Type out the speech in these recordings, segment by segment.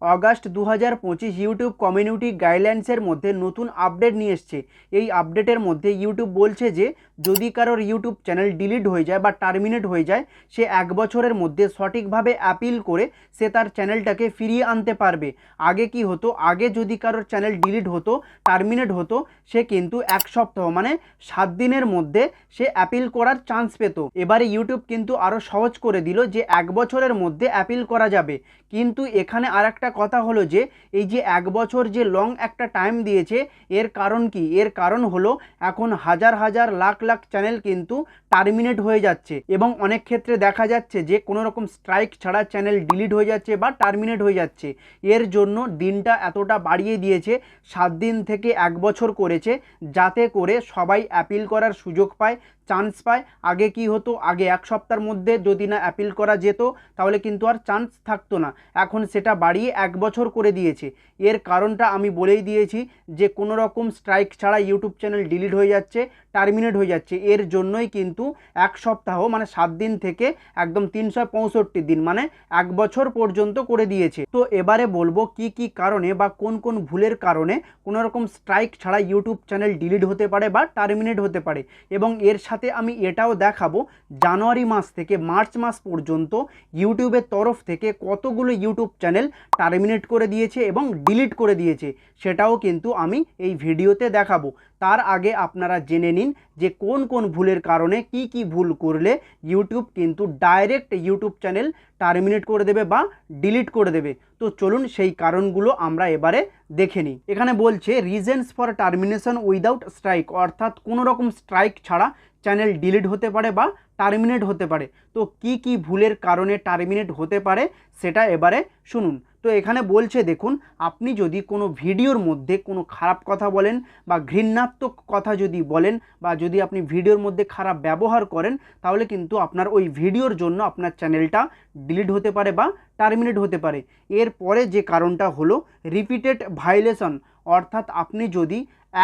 August 2025 YouTube community গাইডলাইন্সের মধ্যে নতুন update নিয়ে এসছে। এই আপডেটের মধ্যে ইউটিউব বলছে যে যদি কারোর ইউটিউব চ্যানেল ডিলিট হয়ে যায় বা টার্মিনেট হয়ে যায়, সে 1 বছরের মধ্যে সঠিকভাবে অ্যাপিল করে সে তার চ্যানেলটাকে ফিরিয়ে আনতে পারবে। আগে কি হতো, আগে যদি কারোর চ্যানেল ডিলিট হতো, টার্মিনেট হতো, সে কিন্তু 1 সপ্তাহ মানে 7 দিনের মধ্যে সে অ্যাপিল করার চান্স পেত। এবারে ইউটিউব কিন্তু আরও সহজ করে দিল যে 1 বছরের মধ্যে অ্যাপিল করা যাবে। কিন্তু এখানে আর একটা কথা হলো যে এই যে 1 বছর যে লং একটা টাইম দিয়েছে, এর কারণ কি? এর কারণ হলো এখন হাজার হাজার লাখ লাখ চ্যানেল কিন্তু টার্মিনেট হয়ে যাচ্ছে এবং অনেক ক্ষেত্রে দেখা যাচ্ছে যে কোনো রকম স্ট্রাইক ছাড়া চ্যানেল ডিলিট হয়ে যাচ্ছে বা টার্মিনেট হয়ে যাচ্ছে। এর জন্য দিনটা এতটা বাড়িয়ে দিয়েছে, 7 দিন থেকে 1 বছর করেছে, যাতে করে সবাই অ্যাপিল করার সুযোগ পায়, চান্স পায়। আগে কি হতো, আগে 1 সপ্তাহের মধ্যে যদি না অ্যাপিল করা যেত তাহলে কিন্তু আর চান্স থাকতো না। এখন সেটা বাড়িয়ে 1 বছর করে দিয়েছে। এর কারণটা আমি বলেই দিয়েছি যে কোনো রকম স্ট্রাইক ছাড়া ইউটিউব চ্যানেল ডিলিট হয়ে যাচ্ছে, টার্মিনেট হয়ে যাচ্ছে। এর জন্যই কিন্তু 1 সপ্তাহ মানে 7 দিন থেকে একদম 365 দিন মানে 1 বছর পর্যন্ত করে দিয়েছে। তো এবারে বলবো কি কি কারণে বা কোন কোন ভুলের কারণে কোনো রকম স্ট্রাইক ছাড়া ইউটিউব চ্যানেল ডিলিট হতে পারে বা টার্মিনেট হতে পারে। এবং এর সাথে আমি এটাও দেখাবো জানুয়ারি মাস থেকে মার্চ মাস পর্যন্ত ইউটিউবের তরফ থেকে কতগুলো ইউটিউব চ্যানেল টার্মিনেট করে দিয়েছে এবং ডিলিট করে দিয়েছে, সেটাও কিন্তু আমি এই ভিডিওতে দেখাবো। তার আগে আপনারা জেনে নিন যে কোন কোন ভুলের কারণে কি কি ভুল করলে ইউটিউব কিন্তু ডাইরেক্ট ইউটিউব চ্যানেল টার্মিনেট করে দেবে বা ডিলিট করে দেবে। তো চলুন সেই কারণগুলো আমরা এবারে দেখে নিই। এখানে বলছে reasons for termination without strike, অর্থাৎ কোনো রকম স্ট্রাইক ছাড়া চ্যানেল ডিলিট হতে পারে বা টার্মিনেট হতে পারে। তো কি কি ভুলের কারণে টার্মিনেট হতে পারে সেটা এবারে শুনুন। তো এখানে বলছে দেখুন, আপনি যদি কোনো ভিডিওর মধ্যে কোনো খারাপ কথা বলেন বা ঘৃণাত্মক কথা যদি বলেন বা যদি আপনি ভিডিওর মধ্যে খারাপ ব্যবহার করেন, তাহলে কিন্তু আপনার ওই ভিডিওর জন্য আপনার চ্যানেলটা ডিলিট হতে পারে বা টার্মিনেট হতে পারে। এরপরে যে কারণটা হলো রিপিটেড ভায়োলেশন, অর্থাৎ আপনি যদি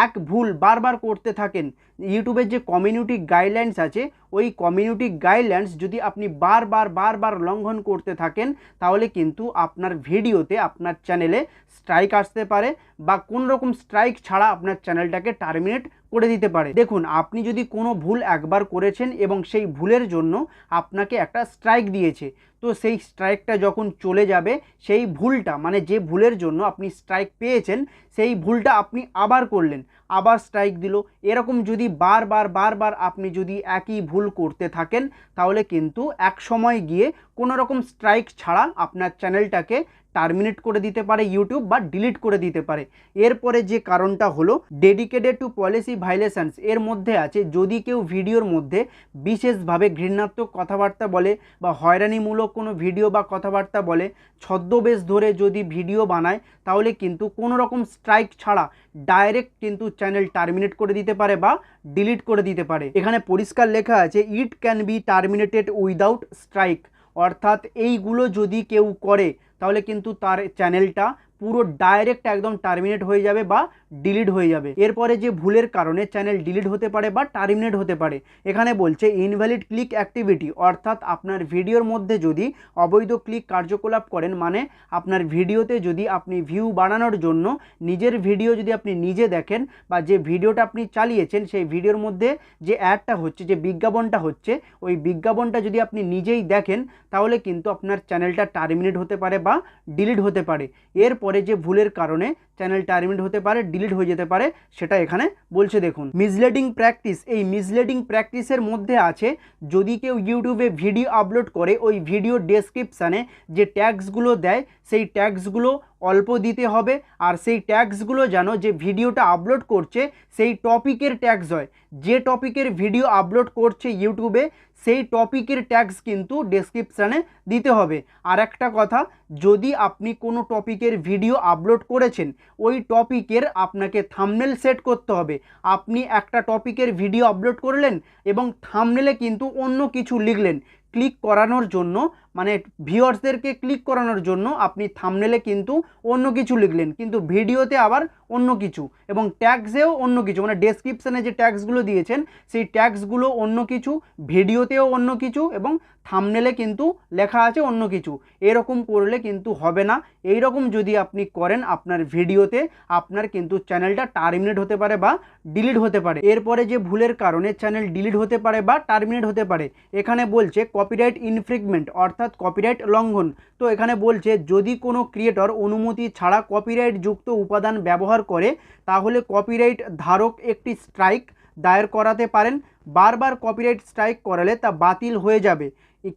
এক ভুল বারবার করতে থাকেন, ইউটিউবের যে কমিউনিটি গাইডলাইন্স আছে ওই কমিউনিটি গাইডলাইন্স যদি আপনি বারবার লঙ্ঘন করতে থাকেন, তাহলে কিন্তু আপনার ভিডিওতে আপনার চ্যানেলে স্ট্রাইক আসতে পারে বা কোনো রকম স্ট্রাইক ছাড়া আপনার চ্যানেলটাকে টার্মিনেট করে দিতে পারে। দেখুন, আপনি যদি কোনো ভুল একবার করেছেন এবং সেই ভুলের জন্য আপনাকে একটা স্ট্রাইক দিয়েছে, তো সেই স্ট্রাইকটা যখন চলে যাবে, সেই ভুলটা মানে যে ভুলের জন্য আপনি স্ট্রাইক পেয়েছেন সেই ভুলটা আপনি আবার করলেন, আবার স্ট্রাইক দিল। এরকম যদি বারবার আপনি যদি একই ভুল করতে থাকেন, তাহলে কিন্তু এক সময় গিয়ে কোনো রকম স্ট্রাইক ছাড়া আপনার চ্যানেলটাকে টার্মিনেট করে দিতে পারে ইউটিউব বা ডিলিট করে দিতে পারে। এরপরে যে কারণটা হলো ডেডিকেটেড টু পলিসি ভায়োলেশনস, এর মধ্যে আছে যদি কেউ ভিডিওর মধ্যে বিশেষভাবে ঘৃণাত্মক কথাবার্তা বলে বা হয়রানিমূলক কোনো ভিডিও বা কথাবার্তা বলে, ছদ্মবেশ ধরে যদি ভিডিও বানায়, তাহলে কিন্তু কোনো রকম স্ট্রাইক ছাড়া ডাইরেক্ট কিন্তু চ্যানেল টার্মিনেট করে দিতে পারে বা ডিলিট করে দিতে পারে। এখানে পরিষ্কার লেখা আছে it can be terminated without strike, অর্থাৎ এইগুলো যদি কেউ করে তাহলে কিন্তু তার চ্যানেলটা পুরো ডাইরেক্ট একদম টার্মিনেট হয়ে যাবে বা ডিলিট হয়ে যাবে। এরপরে যে ভুলের কারণে চ্যানেল ডিলিট হতে পারে বা টার্মিনেট হতে পারে, এখানে বলছে ইনভ্যালিড ক্লিক অ্যাক্টিভিটি, অর্থাৎ আপনার ভিডিওর মধ্যে যদি অবৈধ ক্লিক কার্যকলাপ করেন, মানে আপনার ভিডিওতে যদি আপনি ভিউ বাড়ানোর জন্য নিজের ভিডিও যদি আপনি নিজে দেখেন বা যে ভিডিওটা আপনি চালিয়েছেন সেই ভিডিওর মধ্যে যে অ্যাডটা হচ্ছে, যে বিজ্ঞাপনটা হচ্ছে, ওই বিজ্ঞাপনটা যদি আপনি নিজেই দেখেন, তাহলে কিন্তু আপনার চ্যানেলটা টার্মিনেট হতে পারে বা ডিলিট হতে পারে। এরপরে যে ভুলের কারণে চ্যানেল টার্মিনেট হতে পারে, ডিলিট হয়ে যেতে পারে, সেটা এখানে বলছে দেখুন। মিসলিডিং প্র্যাকটিস, এই মিসলিডিং প্র্যাকটিসের মধ্যে আছে যদি কেউ ইউটিউবে ভিডিও আপলোড করে ওই ভিডিও ডেসক্রিপশানে যে ট্যাগসগুলো দেয় সেই ট্যাগসগুলো অল্প দিতে হবে, আর সেই ট্যাগসগুলো যেন যে ভিডিওটা আপলোড করছে সেই টপিকের ট্যাগস হয়। যে টপিকের ভিডিও আপলোড করছে ইউটিউবে সেই টপিকের ট্যাগস কিন্তু ডেসক্রিপশানে দিতে হবে। আর একটা কথা, যদি আপনি কোনো টপিকের ভিডিও আপলোড করেছেন ওই টপিকের আপনাকে থাম্বনেল সেট করতে হবে। আপনি একটা টপিকের ভিডিও আপলোড করলেন এবং থাম্বনেলে কিন্তু অন্য কিছু লিখলেন, ক্লিক করানোর জন্য মানে ভিউয়ার্সদেরকে ক্লিক করানোর জন্য আপনি থাম্বনেলে কিন্তু অন্য কিছু লিখলেন, কিন্তু ভিডিওতে আবার অন্য কিছু, এবং ট্যাগসেও অন্য কিছু, মানে ডেসক্রিপশানে যে ট্যাগসগুলো দিয়েছেন সেই ট্যাগসগুলো অন্য কিছু, ভিডিওতেও অন্য কিছু, এবং থাম্বনেলে কিন্তু লেখা আছে অন্য কিছু। এরকম করলে কিন্তু হবে না। এই রকম যদি আপনি করেন আপনার ভিডিওতে, আপনার কিন্তু চ্যানেলটা টার্মিনেট হতে পারে বা ডিলিট হতে পারে। এরপরে যে ভুলের কারণে চ্যানেল ডিলিট হতে পারে বা টার্মিনেট হতে পারে, এখানে বলছে কপিরাইট ইনফ্রিংমেন্ট অর্থাৎ কপিরাইট লঙ্ঘন। তো এখানে বলছে যদি কোনো ক্রিয়েটর অনুমতি ছাড়া কপিরাইট যুক্ত উপাদান ব্যবহার করে তাহলে কপিরাইট ধারক একটি স্ট্রাইক দায়ের করাতে পারেন। বারবার কপিরাইট স্ট্রাইক করালে তা বাতিল হয়ে যাবে,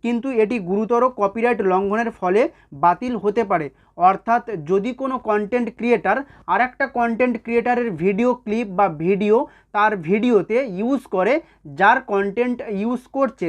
কিন্তু এটি গুরুতর কপিরাইট লঙ্ঘনের ফলে বাতিল হতে পারে। অর্থাৎ যদি কোনো কন্টেন্ট ক্রিয়েটার আর একটা কন্টেন্ট ক্রিয়েটারের ভিডিও ক্লিপ বা ভিডিও তার ভিডিওতে ইউজ করে, যার কন্টেন্ট ইউজ করছে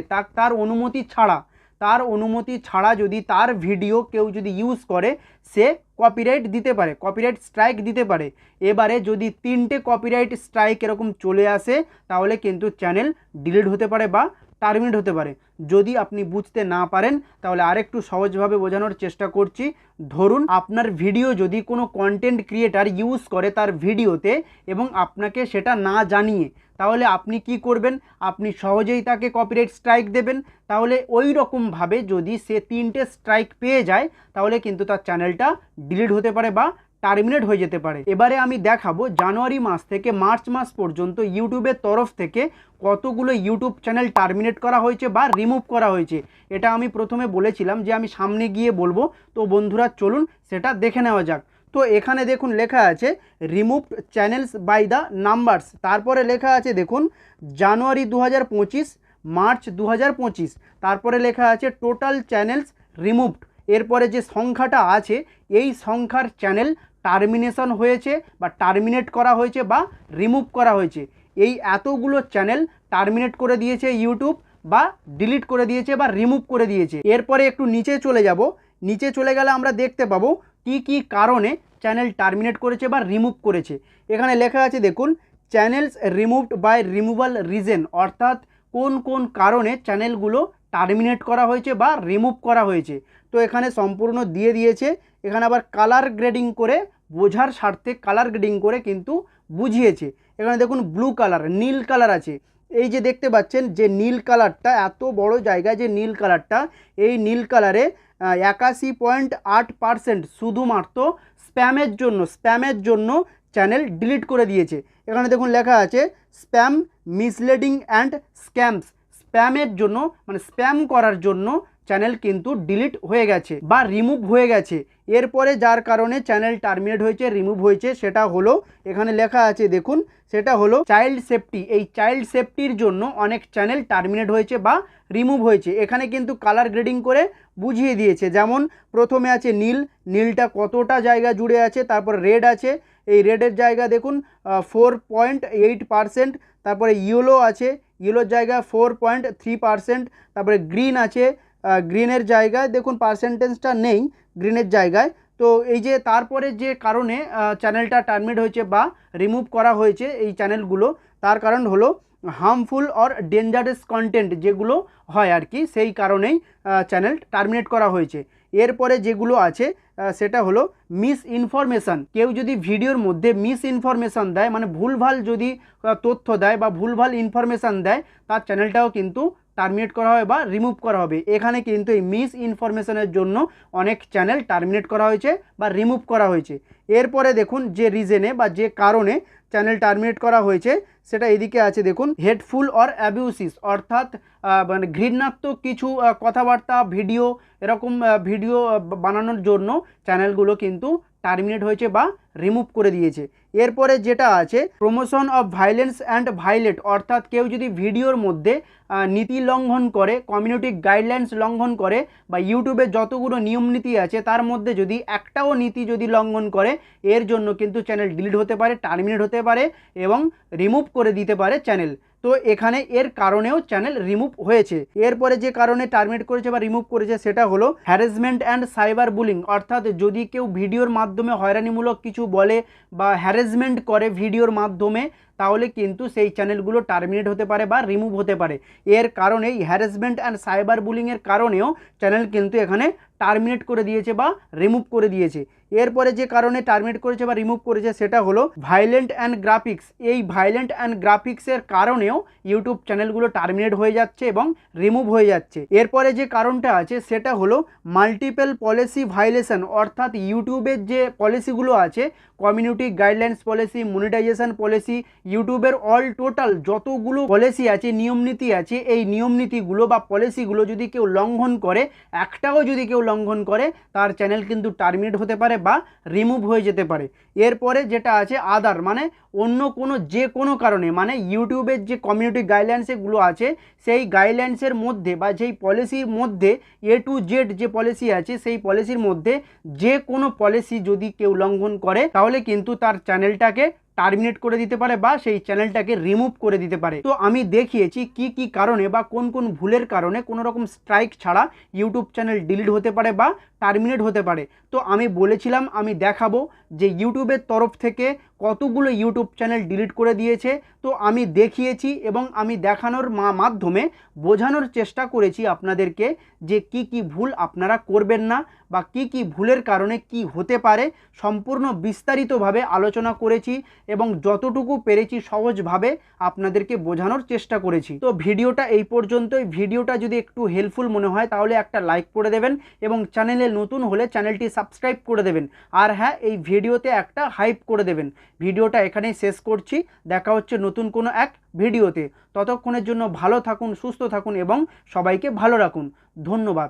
তার অনুমতি ছাড়া যদি তার ভিডিও কেউ যদি ইউজ করে, সে কপিরাইট দিতে পারে, কপিরাইট স্ট্রাইক দিতে পারে। এবারে যদি 3টে কপিরাইট স্ট্রাইক এরকম চলে আসে তাহলে কিন্তু চ্যানেল ডিলিট হতে পারে বা টার্মিনেট হতে পারে। যদি আপনি বুঝতে না পারেন তাহলে আরেকটু সহজভাবে বোঝানোর চেষ্টা করছি। ধরুন আপনার ভিডিও যদি কোনো কন্টেন্ট ক্রিয়েটার ইউজ করে তার ভিডিওতে এবং আপনাকে সেটা না জানিয়ে, তাহলে আপনি কি করবেন? আপনি সহজেই তাকে কপিরাইট স্ট্রাইক দেবেন। তাহলে ওই রকমভাবে যদি সে 3টে স্ট্রাইক পেয়ে যায় তাহলে কিন্তু তার চ্যানেলটা ডিলিট হতে পারে বা টার্মিনেট হয়ে যেতে পারে। এবারে আমি দেখাবো জানুয়ারি মাস থেকে মার্চ মাস পর্যন্ত ইউটিউবের তরফ থেকে কতগুলো ইউটিউব চ্যানেল টার্মিনেট করা হয়েছে বা রিমুভ করা হয়েছে। এটা আমি প্রথমে বলেছিলাম যে আমি সামনে গিয়ে বলবো, তো বন্ধুরা চলুন সেটা দেখে নেওয়া যাক। তো এখানে দেখুন লেখা আছে removed channels by the numbers, তারপরে লেখা আছে দেখুন জানুয়ারি 2025, মার্চ 2025, তারপরে লেখা আছে টোটাল চ্যানেলস রিমুভড। এরপরে যে সংখ্যাটা আছে এই সংখ্যার চ্যানেল টার্মিনেশন হয়েছে বা টার্মিনেট করা হয়েছে বা রিমুভ করা হয়েছে। এই এতগুলো চ্যানেল টার্মিনেট করে দিয়েছে ইউটিউব বা ডিলিট করে দিয়েছে বা রিমুভ করে দিয়েছে। এরপরে একটু নিচে চলে যাব, নিচে চলে গেলে আমরা দেখতে পাবো কি কি কারণে চ্যানেল টার্মিনেট করেছে বা রিমুভ করেছে। এখানে লেখা আছে দেখুন channels removed by removal reason, অর্থাৎ কোন কোন কারণে চ্যানেলগুলো টার্মিনেট করা হয়েছে বা রিমুভ করা হয়েছে। তো এখানে সম্পূর্ণ দিয়ে দিয়েছে। এখানে আবার কালার গ্রেডিং করে, বোঝার স্বার্থে কালার গ্রেডিং করে কিন্তু বুঝিয়েছে। এখানে দেখুন ব্লু কালার, নীল কালার আছে। এই যে দেখতে পাচ্ছেন যে নীল কালারটা, এত বড় জায়গায় যে নীল কালারটা, এই নীল কালারে 81.8% শুধুমাত্র স্প্যামের জন্য চ্যানেল ডিলিট করে দিয়েছে। এখানে দেখুন লেখা আছে স্প্যাম, মিসলিডিং অ্যান্ড স্ক্যামস, স্প্যামের জন্য মানে স্প্যাম করার জন্য চ্যানেল কিন্তু ডিলিট হয়ে গেছে বা রিমুভ হয়ে গেছে। এরপরে যার কারণে চ্যানেল টার্মিনেট হয়েছে, রিমুভ হয়েছে, সেটা হলো এখানে লেখা আছে দেখুন, সেটা হলো চাইল্ড সেফটি। এই চাইল্ড সেফটির জন্য অনেক চ্যানেল টার্মিনেট হয়েছে বা রিমুভ হয়েছে। এখানে কিন্তু কালার গ্রেডিং করে বুঝিয়ে দিয়েছে। যেমন প্রথমে আছে নীল, নীলটা কতটা জায়গা জুড়ে আছে, তারপর রেড আছে, এই রেডের জায়গা দেখুন 4.8%, তারপরে ইয়েলো আছে, ইয়েলোর জায়গা 4.3%, তারপরে গ্রিন আছে, গ্রিনের জায়গায় দেখুন পার্সেন্টেজটা নেই গ্রিনের জায়গায়। তো এই যে তারপরে যে কারণে চ্যানেলটা টার্মিনেট হয়েছে বা রিমুভ করা হয়েছে এই চ্যানেলগুলো, তার কারণ হলো হার্মফুল অর ডেঞ্জারাস কন্টেন্ট যেগুলো হয় আর কি, সেই কারণেই চ্যানেল টার্মিনেট করা হয়েছে। এরপরে যেগুলো আছে সেটা হলো মিস ইনফরমেশান। কেউ যদি ভিডিওর মধ্যে মিস ইনফরমেশান দেয়, মানে ভুলভাল যদি তথ্য দেয় বা ভুলভাল ইনফরমেশান দেয়, তার চ্যানেলটাও কিন্তু টার্মিনেট করা হবে বা রিমুভ করা হবে। এখানে কিন্তু এই মিস ইনফরমেশনের জন্য অনেক চ্যানেল টার্মিনেট করা হয়েছে বা রিমুভ করা হয়েছে। এরপরে দেখুন যে রিজনে বা যে কারণে চ্যানেল টার্মিনেট করা হয়েছে সেটা এদিকে আছে দেখুন হেটফুল অর অ্যাবিউসিস, অর্থাৎ মানে ঘৃণাত্মক কিছু কথাবার্তা, ভিডিও, এরকম ভিডিও বানানোর জন্য চ্যানেলগুলো কিন্তু টার্মিনেট হয়েছে বা রিমুভ করে দিয়েছে। এরপরে যেটা আছে promotion of violence and violet, অর্থাৎ কেউ যদি ভিডিওর মধ্যে নীতি লঙ্ঘন করে, কমিউনিটি গাইডলাইন্স লঙ্ঘন করে, বা ইউটিউবে যতগুলো নিয়ম নীতি আছে তার মধ্যে যদি একটাও নীতি যদি লঙ্ঘন করে, এর জন্য কিন্তু চ্যানেল ডিলিট হতে পারে, টার্মিনেট হতে পারে এবং রিমুভ করে দিতে পারে চ্যানেল। তো এখানে এর কারণেও চ্যানেল রিমুভ হয়েছে। এরপরে যে কারণে টার্মিনেট করেছে বা রিমুভ করেছে সেটা হলো হ্যারাসমেন্ট অ্যান্ড সাইবার বুলিং, অর্থাৎ যদি কেউ ভিডিওর মাধ্যমে হয়রানিমূলক কিছু বলে বা হ্যারাসমেন্ট করে ভিডিওর মাধ্যমে, তাহলে কিন্তু সেই চ্যানেলগুলো টার্মিনেট হতে পারে বা রিমুভ হতে পারে। এর কারণেই হ্যারাসমেন্ট অ্যান্ড সাইবার বুলিংয়ের কারণেও চ্যানেল কিন্তু এখানে টার্মিনেট করে দিয়েছে বা রিমুভ করে দিয়েছে। এরপরে যে কারণে টার্মিনেট করেছে বা রিমুভ করেছে সেটা হলো ভায়োলেন্ট অ্যান্ড গ্রাফিক্স। এই ভায়োলেন্ট অ্যান্ড গ্রাফিক্সের কারণেও ইউটিউব চ্যানেলগুলো টার্মিনেট হয়ে যাচ্ছে এবং রিমুভ হয়ে যাচ্ছে। এরপরে যে কারণটা আছে সেটা হলো মাল্টিপল পলিসি ভায়োলেশন, অর্থাৎ ইউটিউবের যে পলিসিগুলো আছে, community guidelines policy, monetisation policy, ইউটিউবের অল টোটাল যতগুলো পলিসি আছে, নিয়মনীতি আছে, এই নিয়মনীতিগুলো বা পলিসিগুলো যদি কেউ লঙ্ঘন করে, একটাও যদি কেউ লঙ্ঘন করে, তার চ্যানেল কিন্তু টার্মিনেট হতে পারে বা রিমুভ হয়ে যেতে পারে। এরপরে যেটা আছে আদার, মানে অন্য কোনো যে কোনো কারণে, মানে ইউটিউবের যে কমিউনিটি গাইডলাইন্সগুলো আছে সেই গাইডলাইন্সের মধ্যে বা যেই পলিসির মধ্যে A to Z যে পলিসি আছে সেই পলিসির মধ্যে যে কোনো পলিসি যদি কেউ লঙ্ঘন করে, তাহলে কিন্তু তার চ্যানেলটাকে টার্মিনেট করে দিতে পারে বা সেই চ্যানেলটাকে রিমুভ করে দিতে পারে। তো আমি দেখিয়েছি কি কি কারণে বা কোন কোন ভুলের কারণে কোনো রকম স্ট্রাইক ছাড়া ইউটিউব চ্যানেল ডিলিট হতে পারে বা টার্মিনেট হতে পারে। তো আমি বলেছিলাম আমি দেখাবো যে ইউটিউবের তরফ থেকে কতগুলো ইউটিউব চ্যানেল ডিলিট করে দিয়েছে। তো আমি দেখিয়েছি এবং আমি দেখানোর মাধ্যমে বোঝানোর চেষ্টা করেছি আপনাদেরকে যে কি কি ভুল আপনারা করবেন না বা কি কি ভুলের কারণে কি হতে পারে, সম্পূর্ণ বিস্তারিতভাবে আলোচনা করেছি এবং যতটুকু পেরেছি সহজভাবে আপনাদেরকে বোঝানোর চেষ্টা করেছি। তো ভিডিওটা এই পর্যন্তই। ভিডিওটা যদি একটু হেল্পফুল মনে হয় তাহলে একটা লাইক করে দেবেন এবং চ্যানেলে নতুন হলে চ্যানেলটি সাবস্ক্রাইব করে দেবেন। আর হ্যাঁ, এই ভিডিওতে একটা হাইপ করে দেবেন। ভিডিওটা এখানেই শেষ করছি। দেখা হচ্ছে নতুন কোনো এক ভিডিওতে। ততক্ষণের জন্য ভালো থাকুন, সুস্থ থাকুন এবং সবাইকে ভালো রাখুন। ধন্যবাদ।